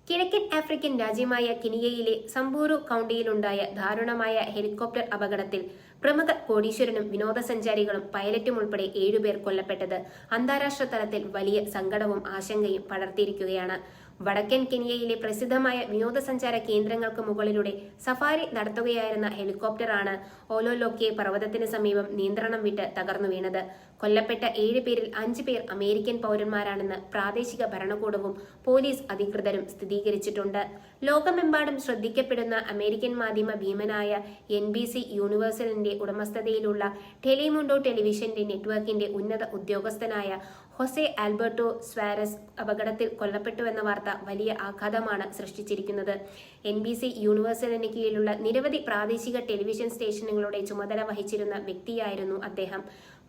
കിഴക്കൻ ആഫ്രിക്കൻ രാജ്യമായ കെനിയയിലെ സംബൂറു കൗണ്ടിയിലുണ്ടായ ദാരുണമായ ഹെലികോപ്റ്റർ അപകടത്തിൽ പ്രമുഖ കോടീശ്വരനും വിനോദസഞ്ചാരികളും പൈലറ്റും ഉൾപ്പെടെ 7 പേർ കൊല്ലപ്പെട്ടത് അന്താരാഷ്ട്ര തലത്തിൽ വലിയ സങ്കടവും ആശങ്കയും പടർത്തിയിരിക്കുകയാണ്. വടക്കൻ കെനിയയിലെ പ്രസിദ്ധമായ വിനോദസഞ്ചാര കേന്ദ്രങ്ങൾക്ക് മുകളിലൂടെ സഫാരി നടത്തുകയായിരുന്ന ഹെലികോപ്റ്ററാണ് ഓലോലോക്കെ പർവ്വതത്തിന് സമീപം നിയന്ത്രണം വിട്ട് തകർന്നു വീണത്. കൊല്ലപ്പെട്ട 7 പേരിൽ 5 പേർ അമേരിക്കൻ പൗരന്മാരാണെന്ന് പ്രാദേശിക ഭരണകൂടവും പോലീസ് അധികൃതരും സ്ഥിരീകരിച്ചിട്ടുണ്ട്. ലോകമെമ്പാടും ശ്രദ്ധിക്കപ്പെടുന്ന അമേരിക്കൻ മാധ്യമ ഭീമനായ NBC യൂണിവേഴ്സലിന്റെ ഉടമസ്ഥതയിലുള്ള ടെലിമുണ്ടോ ടെലിവിഷന്റെ നെറ്റ്വർക്കിന്റെ ഉന്നത ഉദ്യോഗസ്ഥനായ ഹൊസെ ആൽബർട്ടോ സ്വാരസ് അപകടത്തിൽ കൊല്ലപ്പെട്ടുവെന്ന വാർത്ത വലിയ ആഘാതമാണ് സൃഷ്ടിച്ചിരിക്കുന്നത്. NBC യൂണിവേഴ്സലിന് കീഴിലുള്ള നിരവധി പ്രാദേശിക ടെലിവിഷൻ സ്റ്റേഷനുകളുടെ ചുമതല വഹിച്ചിരുന്ന വ്യക്തിയായിരുന്നു അദ്ദേഹം.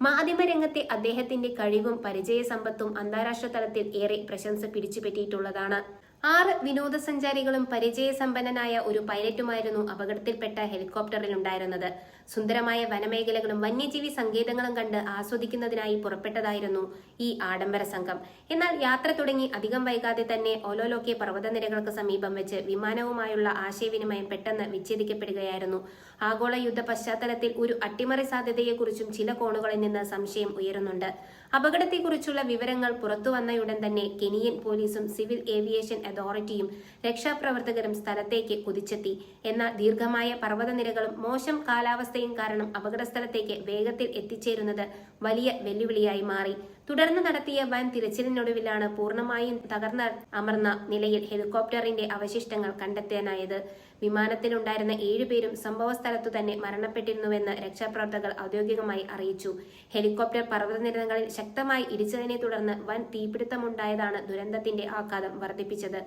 മാധ്യമരംഗത്തെ അദ്ദേഹത്തിന്റെ കഴിവും പരിചയസമ്പത്തും അന്താരാഷ്ട്ര തലത്തിൽ ഏറെ പ്രശംസ പിടിച്ചുപറ്റിയിട്ടുള്ളതാണ്. 6 വിനോദസഞ്ചാരികളും പരിചയസമ്പന്നനായ ഒരു പൈലറ്റുമായിരുന്നു അപകടത്തിൽപ്പെട്ട ഹെലികോപ്റ്ററിൽ ഉണ്ടായിരുന്നത്. സുന്ദരമായ വനമേഖലകളും വന്യജീവി സങ്കേതങ്ങളും കണ്ട് ആസ്വദിക്കുന്നതിനായി പുറപ്പെട്ടതായിരുന്നു ഈ ആഡംബര സംഘം. എന്നാൽ യാത്ര തുടങ്ങി അധികം വൈകാതെ തന്നെ ഓലോലോക്കെ പർവ്വതനിരകൾക്ക് സമീപം വെച്ച് വിമാനവുമായുള്ള ആശയവിനിമയം പെട്ടെന്ന് വിച്ഛേദിക്കപ്പെടുകയായിരുന്നു. ആഗോള യുദ്ധ പശ്ചാത്തലത്തിൽ ഒരു അട്ടിമറി സാധ്യതയെക്കുറിച്ചും ചില കോണുകളിൽ നിന്ന് സംശയം ഉയരുന്നുണ്ട്. അപകടത്തെക്കുറിച്ചുള്ള വിവരങ്ങൾ പുറത്തുവന്നയുടൻ തന്നെ കെനിയൻ പോലീസും സിവിൽ ഏവിയേഷൻ അതോറിറ്റിയും രക്ഷാപ്രവർത്തകരും സ്ഥലത്തേക്ക് കുതിച്ചെത്തി. എന്നാൽ ദീർഘമായ പർവ്വതനിരകളും മോശം കാലാവസ്ഥയും കാരണം അപകടസ്ഥലത്തേക്ക് വേഗത്തിൽ എത്തിച്ചേരുന്നത് വലിയ വെല്ലുവിളിയായി മാറി. തുടർന്ന് നടത്തിയ വൻ തിരച്ചിലിനൊടുവിലാണ് പൂർണ്ണമായും തകർന്ന അമർന്ന നിലയിൽ ഹെലികോപ്റ്ററിന്റെ അവശിഷ്ടങ്ങൾ കണ്ടെത്താനായത്. വിമാനത്തിലുണ്ടായിരുന്ന 7 പേരും സംഭവ സ്ഥലത്തു തന്നെ മരണപ്പെട്ടിരുന്നുവെന്ന് രക്ഷാപ്രവർത്തകർ ഔദ്യോഗികമായി അറിയിച്ചു. ഹെലികോപ്റ്റർ പർവ്വതനിരകളിൽ ശക്തമായി ഇടിച്ചതിനെ തുടർന്ന് വൻ തീപിടുത്തമുണ്ടായതാണ് ദുരന്തത്തിന്റെ ആഘാതം വർദ്ധിപ്പിച്ചത്.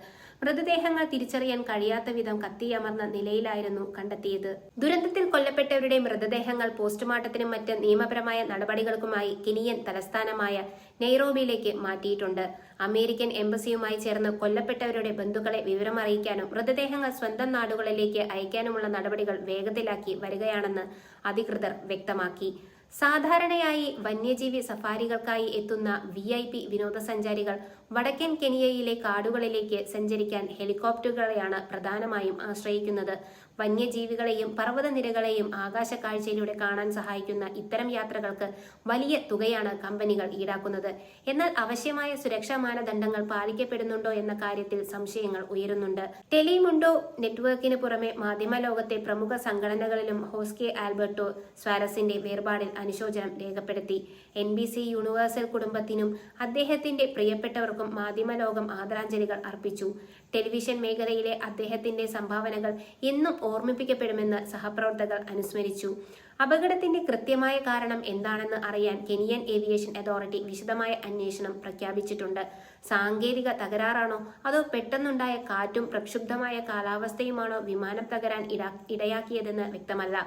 മൃതദേഹങ്ങൾ തിരിച്ചറിയാൻ കഴിയാത്ത വിധം കത്തിയമർന്ന നിലയിലായിരുന്നു കണ്ടെത്തിയത്. ദുരന്തത്തിൽ കൊല്ലപ്പെട്ടവരുടെ മൃതദേഹങ്ങൾ പോസ്റ്റ്മോർട്ടത്തിനും മറ്റ് നിയമപരമായ നടപടികൾക്കുമായി കെനിയൻ തലസ്ഥാനമായ നെയ്റോബിയിലേക്ക് മാറ്റിയിട്ടുണ്ട്. അമേരിക്കൻ എംബസിയുമായി ചേർന്ന് കൊല്ലപ്പെട്ടവരുടെ ബന്ധുക്കളെ വിവരമറിയിക്കാനും മൃതദേഹങ്ങൾ സ്വന്തം നാടുകളിലേക്ക് അയക്കാനുമുള്ള നടപടികൾ വേഗത്തിലാക്കി വരികയാണെന്ന് അധികൃതർ വ്യക്തമാക്കി. സാധാരണയായി വന്യജീവി സഫാരികൾക്കായി എത്തുന്ന VIP വിനോദസഞ്ചാരികൾ വടക്കൻ കെനിയയിലെ കാടുകളിലേക്ക് സഞ്ചരിക്കാൻ ഹെലികോപ്റ്ററുകളെയാണ് പ്രധാനമായും ആശ്രയിക്കുന്നത്. വന്യജീവികളെയും പർവ്വതനിരകളെയും ആകാശക്കാഴ്ചയിലൂടെ കാണാൻ സഹായിക്കുന്ന ഇത്തരം യാത്രകൾക്ക് വലിയ തുകയാണ് കമ്പനികൾ ഈടാക്കുന്നത്. എന്നാൽ ആവശ്യമായ സുരക്ഷാ മാനദണ്ഡങ്ങൾ പാലിക്കപ്പെടുന്നുണ്ടോ എന്ന കാര്യത്തിൽ സംശയങ്ങൾ ഉയരുന്നുണ്ട്. ടെലിമുണ്ടോ നെറ്റ്വർക്കിന് പുറമെ മാധ്യമലോകത്തെ പ്രമുഖ സംഘടനകളിലും ഹോസ്കെ ആൽബർട്ടോ സ്വാരസിന്റെ വേർപാടിൽ അനുശോചനം രേഖപ്പെടുത്തി. NBC യൂണിവേഴ്സൽ കുടുംബത്തിനും അദ്ദേഹത്തിന്റെ പ്രിയപ്പെട്ടവർക്കും മാധ്യമലോകം ആദരാഞ്ജലികൾ അർപ്പിച്ചു. ടെലിവിഷൻ മേഖലയിലെ അദ്ദേഹത്തിന്റെ സംഭാവനകൾ എന്നും ഓർമ്മിപ്പിക്കപ്പെടുമെന്ന് സഹപ്രവർത്തകർ അനുസ്മരിച്ചു. അപകടത്തിന്റെ കൃത്യമായ കാരണം എന്താണെന്ന് അറിയാൻ കെനിയൻ ഏവിയേഷൻ അതോറിറ്റി വിശദമായ അന്വേഷണം പ്രഖ്യാപിച്ചിട്ടുണ്ട്. സാങ്കേതിക തകരാറാണോ അതോ പെട്ടെന്നുണ്ടായ കാറ്റും പ്രക്ഷുബ്ധമായ കാലാവസ്ഥയുമാണോ വിമാനം തകരാൻ ഇടയാക്കിയതെന്ന് വ്യക്തമല്ല.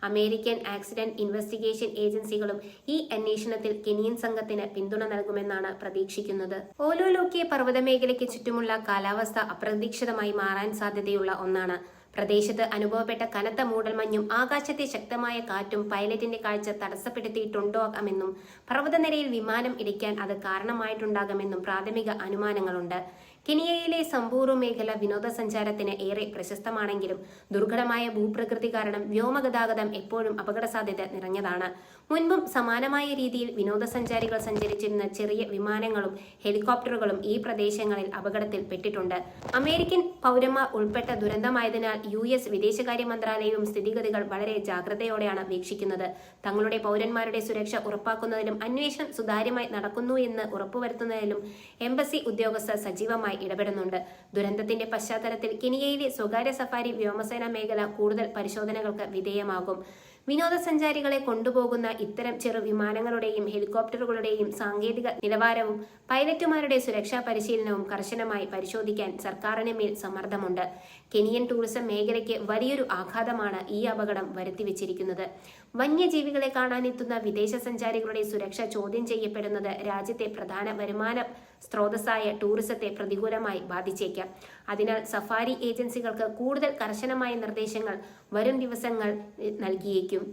അമേരിക്കൻ ആക്സിഡന്റ് ഇൻവെസ്റ്റിഗേഷൻ ഏജൻസികളും ഈ അന്വേഷണത്തിൽ കെനിയൻ സംഘത്തിന് പിന്തുണ നൽകുമെന്നാണ് പ്രതീക്ഷിക്കുന്നത്. ഓലോലോക്കെ പർവ്വതമേഖലയ്ക്ക് ചുറ്റുമുള്ള കാലാവസ്ഥ അപ്രതീക്ഷിതമായി മാറാൻ സാധ്യതയുള്ള ഒന്നാണ്. പ്രദേശത്ത് അനുഭവപ്പെട്ട കനത്ത മൂടൽമഞ്ഞും ആകാശത്തെ ശക്തമായ കാറ്റും പൈലറ്റിന്റെ കാഴ്ച തടസ്സപ്പെടുത്തിയിട്ടുണ്ടാകാമെന്നും പർവ്വതനിരയിൽ വിമാനം ഇടിക്കാൻ അത് കാരണമായിട്ടുണ്ടാകാമെന്നും പ്രാഥമിക അനുമാനങ്ങളുണ്ട്. കെനിയയിലെ സംബൂറു മേഖല വിനോദസഞ്ചാരത്തിന് ഏറെ പ്രശസ്തമാണെങ്കിലും ദുർഘടമായ ഭൂപ്രകൃതി കാരണം വ്യോമഗതാഗതം എപ്പോഴും അപകട സാധ്യത നിറഞ്ഞതാണ്. മുൻപും സമാനമായ രീതിയിൽ വിനോദസഞ്ചാരികൾ സഞ്ചരിച്ചിരുന്ന ചെറിയ വിമാനങ്ങളും ഹെലികോപ്റ്ററുകളും ഈ പ്രദേശങ്ങളിൽ അപകടത്തിൽ പെട്ടിട്ടുണ്ട്. അമേരിക്കൻ പൗരന്മാർ ഉൾപ്പെട്ട ദുരന്തമായതിനാൽ US വിദേശകാര്യ മന്ത്രാലയവും സ്ഥിതിഗതികൾ വളരെ ജാഗ്രതയോടെയാണ് വീക്ഷിക്കുന്നത്. തങ്ങളുടെ പൗരന്മാരുടെ സുരക്ഷ ഉറപ്പാക്കുന്നതിലും അന്വേഷണം സുതാര്യമായി നടക്കുന്നു എന്ന് ഉറപ്പുവരുത്തുന്നതിലും എംബസി ഉദ്യോഗസ്ഥർ സജീവമായി ഇടപെടുന്നുണ്ട്. ദുരന്തത്തിന്റെ പശ്ചാത്തലത്തിൽ കെനിയയിലെ സ്വകാര്യ സഫാരി വ്യോമസേന മേഖല കൂടുതൽ പരിശോധനകൾക്ക് വിധേയമാകും. വിനോദസഞ്ചാരികളെ കൊണ്ടുപോകുന്ന ഇത്തരം ചെറു വിമാനങ്ങളുടെയും ഹെലികോപ്റ്ററുകളുടെയും സാങ്കേതിക നിലവാരവും പൈലറ്റുമാരുടെ സുരക്ഷാ പരിശീലനവും കർശനമായി പരിശോധിക്കാൻ സർക്കാരിന് മേൽ സമ്മർദ്ദമുണ്ട്. കെനിയൻ ടൂറിസം മേഖലയ്ക്ക് വലിയൊരു ആഘാതമാണ് ഈ അപകടം വരുത്തിവെച്ചിരിക്കുന്നത്. വന്യജീവികളെ കാണാനെത്തുന്ന വിദേശ സഞ്ചാരികളുടെ സുരക്ഷ ചോദ്യം ചെയ്യപ്പെടുന്നത് രാജ്യത്തെ പ്രധാന വരുമാന സ്രോതസ്സായ ടൂറിസത്തെ പ്രതികൂലമായി ബാധിച്ചേക്കാം. അതിനാൽ സഫാരി ഏജൻസികൾക്ക് കൂടുതൽ കർശനമായ നിർദ്ദേശങ്ങൾ വരും ദിവസങ്ങൾ നൽകിയേക്കും.